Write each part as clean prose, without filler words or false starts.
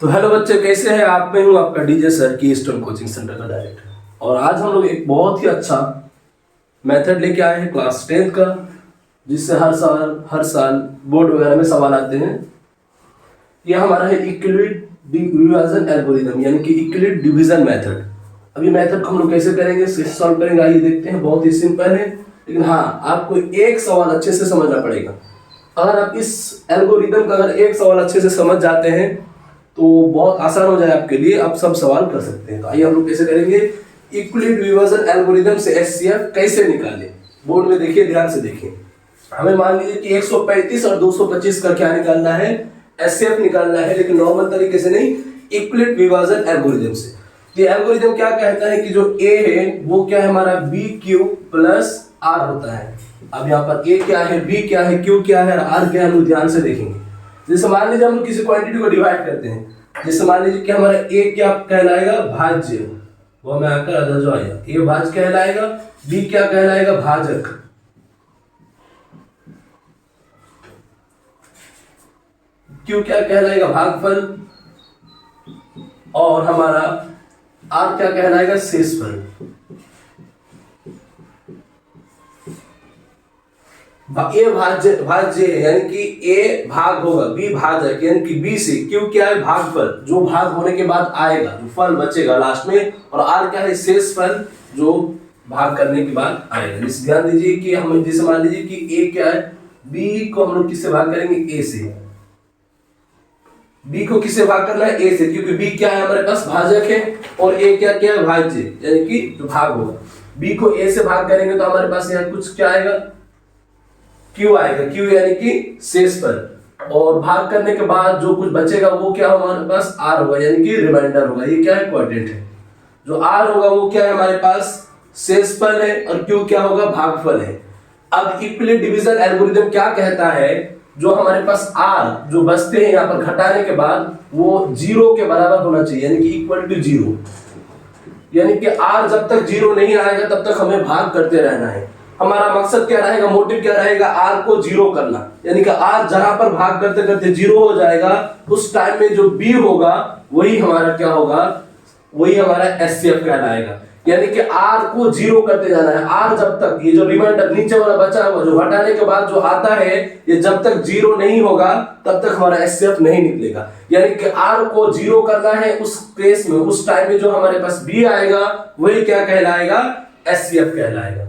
तो हेलो बच्चे, कैसे हैं आप? मैं हूं आपका डीजे सर की ईस्टर्न कोचिंग सेंटर का डायरेक्टर। और आज हम लोग एक बहुत ही अच्छा मेथड लेके आए हैं क्लास 10 का, जिससे हर साल बोर्ड वगैरह में सवाल आते हैं। यह हमारा है यूक्लिड डिवीजन एल्गोरिथम, यानी कि यूक्लिड डिवीजन मेथड। अभी मेथड को हम लोग कैसे करेंगे, सॉल्व करेंगे, आइए देखते हैं। बहुत ही सिंपल है, लेकिन हाँ, आपको एक सवाल अच्छे से समझना पड़ेगा। अगर आप इस एल्गोरिथम का अगर एक सवाल अच्छे से समझ जाते हैं तो बहुत आसान हो जाए आपके लिए, आप सब सवाल कर सकते हैं। तो आइए हम लोग कैसे करेंगे, यूक्लिड डिवीजन एल्गोरिथम से एचसीएफ कैसे निकालें। बोर्ड में देखिए, ध्यान से देखिए। हमें मान लीजिए कि 135 और 225 का क्या निकालना है, एचसीएफ निकालना है, लेकिन नॉर्मल तरीके से नहीं, यूक्लिड डिवीजन एल्गोरिथम से। ये एल्गोरिथम क्या कहता है कि जो ए है वो क्या है, हमारा बी क्यू प्लस आर होता है। अब यहाँ पर ए क्या है, बी क्या है, क्यू क्या है, आर क्या है, हम लोग ध्यान से देखेंगे। जैसे मान लीजिए हम लोग किसी क्वांटिटी को डिवाइड करते हैं, जैसे मान लीजिए कि हमारा ए क्या कहलाएगा, भाज्य, वो मैं आकर अदर जो आया, ए भाज्य कहलाएगा, बी क्या कहलाएगा, भाजक, क्यू क्या कहलाएगा, भागफल, और हमारा आर क्या कहलाएगा, शेषफल। ए भाज्य यानी कि ए भाग होगा, बी भाजक यानी कि बी से, क्यू क्या है, भागफल, जो भाग होने के बाद आएगा, जो फल बचेगा लास्ट में, और आर क्या है, शेषफल, जो भाग करने के बाद आएगा। इस ध्यान दीजिए कि हम जैसे मान लीजिए कि ए क्या है, बी को हम लोग किससे भाग करेंगे, ए से। बी को किससे भाग करना है, ए से, क्योंकि बी क्या है, हमारे पास भाजक है, और ए क्या क्या है, भाज्य, यानी कि जो भाग होगा। बी को ए से भाग करेंगे तो हमारे पास यहाँ कुछ क्या आएगा, क्यू आएगा, क्यू यानी कि शेषफल, और भाग करने के बाद जो कुछ बचेगा वो क्या हमारे पास, आर होगा, यानी कि रिमाइंडर होगा। ये क्या है, क्वोटिएंट है। जो आर होगा वो क्या है, हमारे पास शेषफल है, और क्यू क्या होगा, भागफल है। अब यूक्लिड डिवीजन एल्गोरिथम क्या कहता है, जो हमारे पास आर जो बचते हैं यहाँ पर घटाने के बाद, वो 0 के बराबर होना चाहिए, यानी कि इक्वल टू 0। यानी कि आर जब तक 0 नहीं आएगा तब तक हमें भाग करते रहना है। हमारा मकसद क्या रहेगा, मोटिव क्या रहेगा, आर को 0 करना। यानी कि आर जहां पर भाग करते करते 0 हो जाएगा, उस टाइम में जो बी होगा वही हमारा क्या होगा, वही हमारा एचसीएफ कहलाएगा। यानी कि आर को 0 करते जाना है। आर जब तक, ये जो रिमाइंडर नीचे वाला बचा हुआ जो हटाने के बाद जो आता है, ये जब तक 0 नहीं होगा तब तक हमारा एचसीएफ नहीं निकलेगा। यानी कि आर को 0 करना है उस केस में, उस टाइम में जो हमारे पास बी आएगा वही क्या कहलाएगा, एचसीएफ कहलाएगा।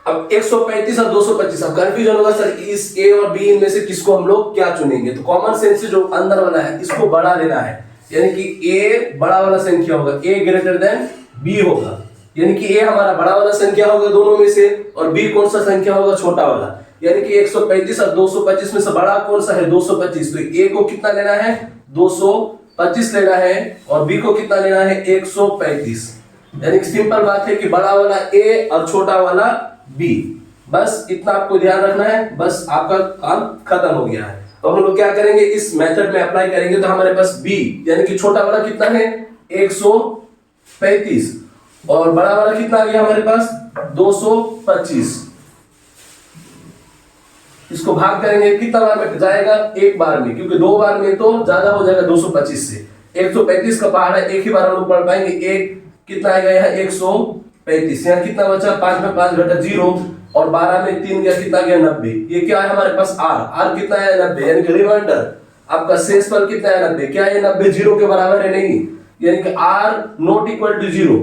अब 135 और 225, अब कंफ्यूजन होगा सर इस ए और बी इनमें से किसको हम लोग क्या चुनेंगे। तो कॉमन सेंस से जो अंदर वाला है इसको बड़ा लेना है, यानी कि ए बड़ा वाला संख्या होगा, ए ग्रेटर देन बी होगा, यानी कि ए हमारा बड़ा वाला संख्या होगा दोनों में से, और बी कौन सा संख्या होगा, छोटा वाला। यानी कि 135 और 225 में से बड़ा कौन सा है, 225। तो ए को कितना लेना है, 225 लेना है, और बी को कितना लेना है, 135। यानी कि सिंपल बात है कि बड़ा वाला ए और छोटा वाला बी, बस इतना आपको ध्यान रखना है, बस आपका काम खत्म हो गया है। तो हम लोग क्या करेंगे, इस मेथड में अप्लाई करेंगे तो हमारे पास बी यानी कि छोटा वाला कितना है, 135, और बड़ा वाला कितना आ गया हमारे पास, 225। इसको भाग करेंगे, कितना बार में जाएगा, एक बार में, क्योंकि 2 बार में तो ज्यादा हो जाएगा 225 से। 135 का पहाड़ है, एक ही बार हम लोग पढ़ पाएंगे। एक कितना आएगा यहाँ, 135, यहाँ कितना बचा, 5 में 5 घटा 0, और 12 में 3 गया, कितना गया, 90। ये क्या है हमारे पास, आर कितना है, 90, यानी कि रिमाइंडर आपका शेषफल कितना है, 90। क्या है 90 0 के बराबर है, नहीं, यानी कि r not equal to 0।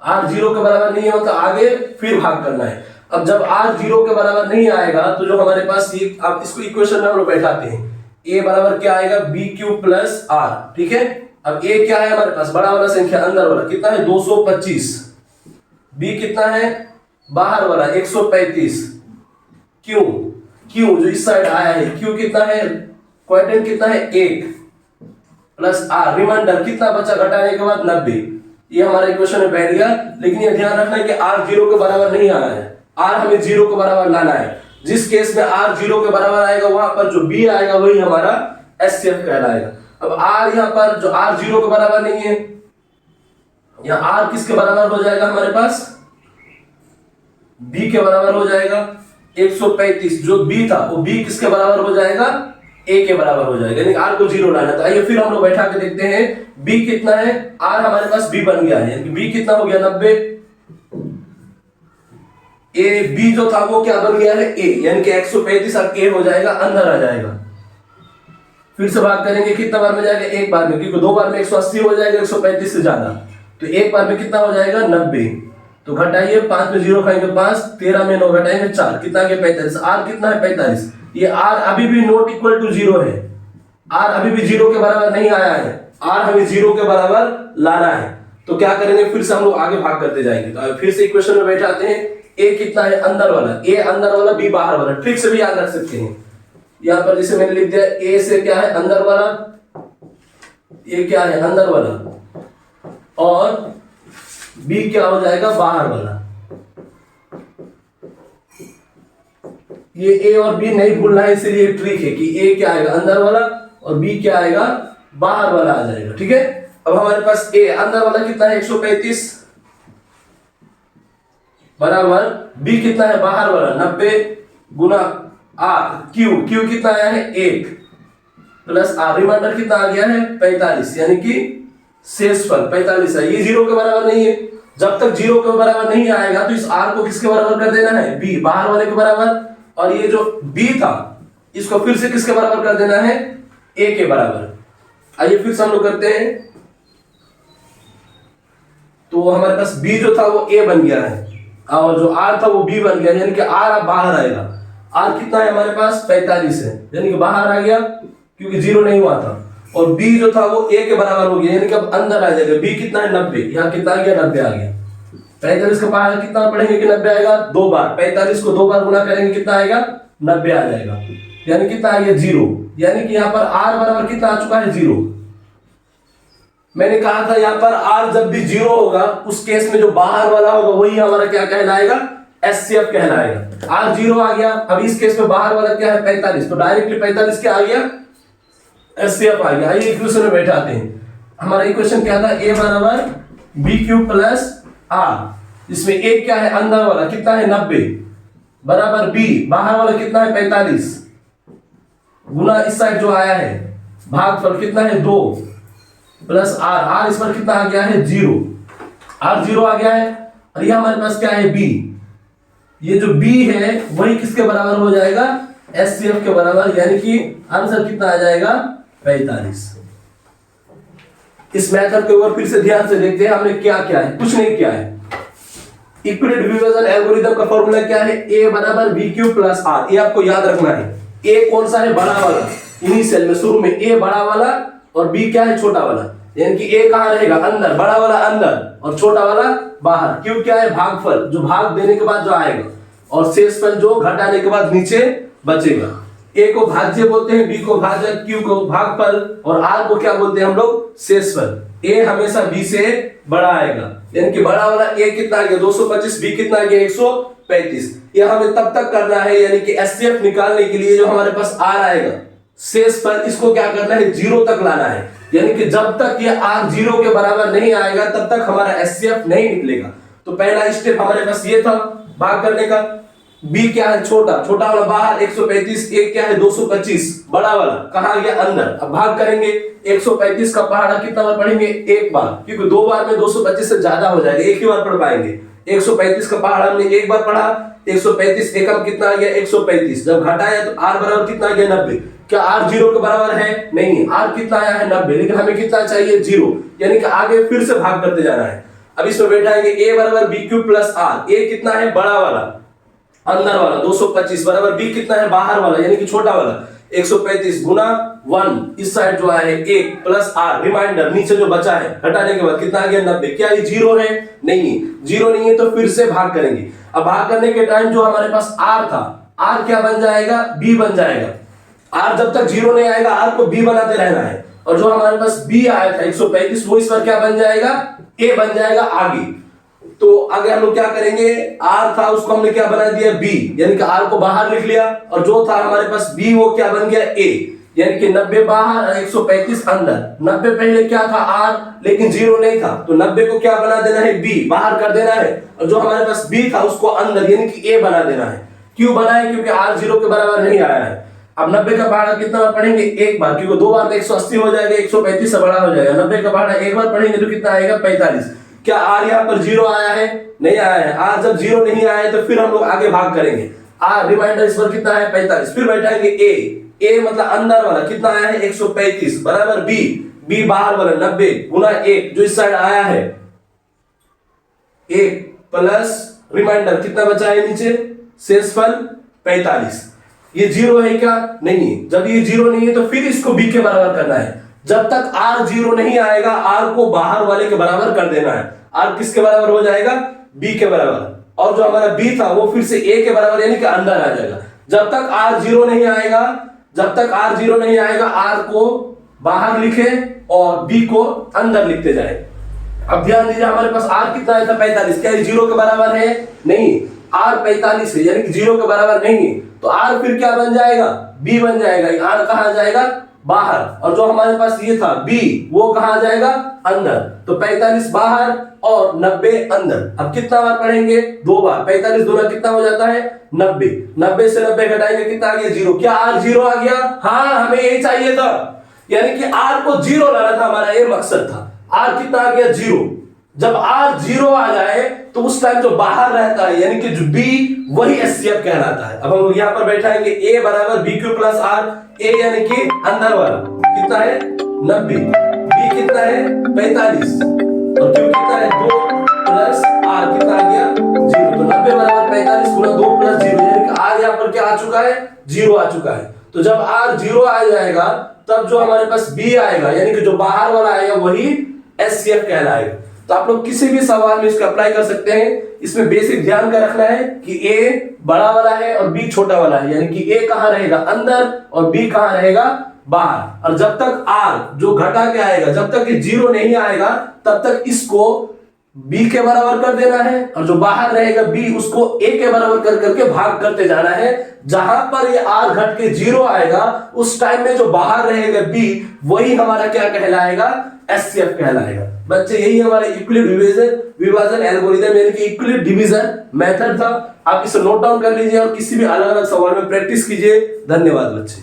R 0 के बराबर नहीं है तो आगे फिर भाग करना है। अब जब आर 0 के बराबर नहीं आएगा तो जो हमारे पास ये, अब इसको इक्वेशन में हम लोग बैठाते हैं, ए बराबर क्या आएगा, बी क्यू प्लस आर, ठीक है। अब ए क्या है हमारे पास, बड़ा वाला संख्या, अंदर वाला कितना है, 225, बी कितना है, बाहर वाला 135, क्यू जो इस साइड आया है, क्यू कितना है, क्वोटिएंट कितना है, 1 प्लस आर, रिमाइंडर कितना बचा घटाने के बाद, 90। ये हमारा इक्वेशन में बैठ गया। लेकिन ये ध्यान रखना है कि आर 0 के बराबर नहीं आना है, आर हमें 0 के बराबर लाना है। जिस केस में आर 0 के बराबर आएगा वहां पर जो बी आएगा वही हमारा एचसीएफ कहलाएगा। अब आर यहाँ पर जो आर 0 के बराबर नहीं है, यहाँ आर किसके बराबर हो जाएगा हमारे पास, बी के बराबर हो जाएगा। 135 जो बी था वो बी किसके बराबर हो जाएगा, ए के बराबर हो जाएगा, यानी आर को 0 लाना। तो आइए फिर हम लोग बैठा के देखते हैं बी कितना है, आर हमारे पास बी बन गया है, यानी बी कितना हो गया 90, ए बी जो था वो क्या बन गया है ए, यानी कि 135 अब ए हो जाएगा, अंदर आ जाएगा। फिर से बात करेंगे कितना बार में जाएगा, एक बार में, क्योंकि 2 बार में 180 हो जाएगा 135 से ज्यादा, तो एक बार में कितना हो जाएगा 90। तो घटाइए, 5 में 0 खाएंगे 5, 13 में 9 घटाएंगे 4, कितना आ गया 45। आर कितना है 45, ये आर अभी भी नॉट इक्वल टू 0 है, आर अभी भी 0 के बराबर नहीं आया है, आर हमें 0 के बराबर लाना है। तो क्या करेंगे, फिर से हम लोग आगे भाग करते जाएंगे। तो फिर से इक्वेशन में बैठाते हैं, ए कितना है अंदर वाला, ए अंदर वाला बी बाहर वाला, ट्रिक से भी याद रख सकते हैं। यहां पर जैसे मैंने लिख दिया ए से क्या है अंदर वाला, ए क्या है अंदर वाला, और बी क्या हो जाएगा बाहर वाला। ये ए और बी नहीं भूलना है, इसलिए ट्रिक है कि ए क्या आएगा अंदर वाला और बी क्या आएगा बाहर वाला आ जाएगा। ठीक है, अब हमारे पास ए अंदर वाला कितना है 135 बराबर बी कितना है बाहर वाला 90 गुना आर, क्यू कितना आया है 1 प्लस आर, रिमाइंडर कितना आ गया है 45, यानी कि शेषफल 45 है। ये 0 के बराबर नहीं है, जब तक 0 के बराबर नहीं आएगा तो इस आर को किसके बराबर कर देना है बी, बाहर वाले के बराबर, और ये जो बी था इसको फिर से किसके बराबर कर देना है ए के बराबर। आइए फिर से हम लोग करते हैं, तो हमारे पास बी जो था वो ए बन गया है और जो आर था वो बी बन गया, यानी कि आर अब बाहर आएगा। आर कितना है हमारे पास 45 है, यानी कि बाहर आ गया क्योंकि 0 नहीं हुआ था, और बी जो था वो ए के बराबर हो गया, यानी कि अब अंदर आ जाएगा। बी कितना है 90, यहाँ कितना आ गया 90 आ गया। 45 का पहाड़ कितना पढ़ेंगे कि 90 आएगा 2 बार, 45 को 2 बार गुना करेंगे कितना आएगा 90 आ जाएगा, यानी कितना आ गया 0, यानी कि यहाँ पर आर बराबर कितना आ चुका है 0। मैंने कहा था यहाँ पर आर जब भी 0 होगा उस केस में जो बाहर वाला होगा वही हमारा क्या कहलाएगा एचसीएफ कहलाएगा। आर 0 आ गया, अब इस केस में बाहर वाला क्या है 45, तो डायरेक्टली 45 क्या आ गया एचसीएफ आ गया। आइए इक्वेशन में बैठाते हैं, हमारा इक्वेशन क्या था ए बराबर बी क्यूब प्लस आर, इसमें ए क्या है अंदर वाला कितना है 90 बराबर बी बाहर वाला कितना है 45 गुना इस साइड जो आया है भागफल कितना है 2 प्लस आर, आर इस पर कितना आ गया है 0, आर 0 आ गया है, और ये हमारे पास क्या है बी, ये जो बी है वही किसके बराबर हो जाएगा एचसीएफ के बराबर, यानी कि आंसर कितना आ जाएगा 45। इस मेथड के ऊपर फिर से ध्यान से देखते हैं हमने क्या क्या है, कुछ नहीं किया है। इक्विलेटरल डिवीजन एल्गोरिथम का फॉर्मूला क्या है, ए बराबर बी क्यूब प्लस आर, ये आपको याद रखना है। ए कौन सा है बड़ा वाला, इनिशियल में शुरू में ए बड़ा वाला और बी क्या है छोटा वाला, यानी कि ए कहां रहेगा अंदर, बड़ा वाला अंदर और छोटा वाला बाहर। क्यों क्या है भागफल, जो भाग देने के बाद जो आएगा, और शेषफल जो घटाने के बाद नीचे बचेगा। ए को भाज्य बोलते हैं, बी को भाजक, क्यू को भागफल, और आर को क्या बोलते हैं हम लोग शेषफल। ए हमेशा बी से बड़ा आएगा, यानी कि बड़ा वाला ए कितना आ गया 225, बी कितना आ गया 135। ये हमें तब तक करना है, यानी कि एचसीएफ निकालने के लिए जो हमारे पास आर आएगा शेषफल, इसको क्या करना है 0 तक लाना है, यानी कि जब तक ये आर 0 के बराबर नहीं आएगा तब तक हमारा एचसीएफ नहीं निकलेगा। तो पहला स्टेप हमारे पास ये था भाग करने का। बी क्या है छोटा, छोटा वाला बाहर 135, ए क्या है 225, बड़ा वाला कहां गया अंदर। अब भाग करेंगे, 135 का पहाड़ा कितना बार पढ़ेंगे एक बार, क्योंकि 2 बार में 225 से ज्यादा हो जाएगा, एक ही बार पढ़ पाएंगे। 135 का पहाड़ा हमने एक बार पढ़ा, 135 एकम कितना आ गया 135, जब घटाया तो आर बराबर कितना आ गया 90। क्या आर 0 के बराबर है, नहीं, आर कितना आया है 90, लेकिन हमें कितना चाहिए 0, यानी कि आगे फिर से भाग करते जाना है। अब इसमें बैठाएंगे ए बराबर बी क्यूब प्लस आर, ए कितना है बड़ा वाला अंदर वाला 225 बराबर बी कितना है बाहर वाला, यानी कि छोटा वाला 135 गुना 1 इस साइड जो है 1 प्लस आर, रिमाइंडर नीचे जो बचा है घटाने के बाद कितना आ गया 90। क्या ये 0 है, नहीं 0 नहीं है, तो फिर से भाग करेंगे। अब भाग करने के टाइम जो हमारे पास आर था, आर क्या बन जाएगा बी बन जाएगा। आर जब तक 0 नहीं आएगा आर को बी बनाते रहना है, और जो हमारे पास बी आया था 135 वो इस पर क्या बन जाएगा ए बन जाएगा आगे। तो आगे हम लोग क्या करेंगे, आर था उसको हमने क्या बना दिया बी, यानी कि आर को बाहर लिख लिया, और जो था हमारे पास बी वो क्या बन गया ए, यानी कि 90 बाहर और 135 अंदर। 90 पहले क्या था आर, लेकिन 0 नहीं था, तो 90 को क्या बना देना है बी, बाहर कर देना है, और जो हमारे पास बी था उसको अंदर यानी कि ए बना देना है। क्यों बना है, क्योंकि आर 0 के बराबर नहीं आया है। अब 90 का पहाड़ा कितना बार पढ़ेंगे? एक बार, क्योंकि 2 बार तो 180 हो जाएगा, 135 से बड़ा हो जाएगा। 90 का पहाड़ा एक बार पढ़ेंगे तो कितना आएगा? 45। क्या आर यहाँ पर 0 आया है? नहीं आया है। आर जब 0 नहीं आया है तो फिर हम लोग आगे भाग करेंगे। आर रिमाइंडर इस पर कितना है? 45। फिर बैठाएंगे ए मतलब अंदर वाला कितना आया है? 135 बराबर बी बाहर वाला 90 गुना 1 जो इस साइड आया है 1 प्लस रिमाइंडर कितना बचा है नीचे? शेषफल 45। ये 0 है क्या? नहीं है। जब ये 0 नहीं है तो फिर इसको b के बराबर करना है। जब तक r 0 नहीं आएगा r को बाहर वाले के बराबर कर देना है। r किसके बराबर हो जाएगा? b के बराबर। और जो हमारा b था वो फिर से a के बराबर यानी कि अंदर आ जाएगा। जब तक r 0 नहीं आएगा, जब तक r 0 नहीं आएगा r को बाहर लिखे और b को अंदर लिखते जाए। अब ध्यान दीजिए हमारे पास r कितना है था? 45। क्या ये 0 के बराबर है? नहीं, r 45 है यानी कि 0 के बराबर नहीं है। तो r फिर क्या बन जाएगा? b बन जाएगा। r कहां जाएगा? बाहर। और जो हमारे पास ये था b वो कहां जाएगा? अंदर। तो 45 बाहर और 90 अंदर। अब कितना बार पढ़ेंगे? 2 बार। 45 दूना कितना हो जाता है? 90। 90 से 90 घटाएंगे कितना आ गया? 0। क्या r 0 आ गया? हाँ, हमें यही चाहिए था, यानी कि r को 0 लाना था, हमारा ये मकसद था। r कितना आ गया? 0। जब r 0 आ जाए तो उस टाइम जो बाहर रहता है यानी कि जो b वही एचसीएफ कहलाता है। अब हम लोग यहां पर बैठाएंगे a बराबर bq प्लस r। a यानी कि अंदर वाला कितना है? 90। b कितना है? 45 और q कितना है? 2 प्लस r कितना आ गया? 0। तो 90 बराबर 45 गुना 2 प्लस 0 यानी कि r यहां पर क्या आ चुका है? 0 आ चुका है। तो जब r 0 आ जाएगा तब जो हमारे पास b आएगा यानी कि जो बाहर वाला आएगा वही एचसीएफ कहलाएगा। तो आप लोग किसी भी सवाल में इसको अप्लाई कर सकते हैं। इसमें बेसिक ध्यान का रखना है कि a बड़ा वाला है और b छोटा वाला है, यानी कि a कहां रहेगा? अंदर और b कहां रहेगा? बाहर। और जब तक r जो घटा के आएगा, जब तक ये 0 नहीं आएगा तब तक इसको b के बराबर कर देना है और जो बाहर रहेगा b उसको a के बराबर कर करके भाग करते जाना है। जहां पर ये r घट के 0 आएगा उस टाइम में जो बाहर रहेगा b वही हमारा क्या कहलाएगा? एचसीएफ कहलाएगा। बच्चे यही हमारा यूक्लिड विभाजन एल्गोरिथम यानी कि यूक्लिड डिवीजन मेथड था। आप इसे नोट डाउन कर लीजिए और किसी भी अलग अलग सवाल में प्रैक्टिस कीजिए। धन्यवाद बच्चे।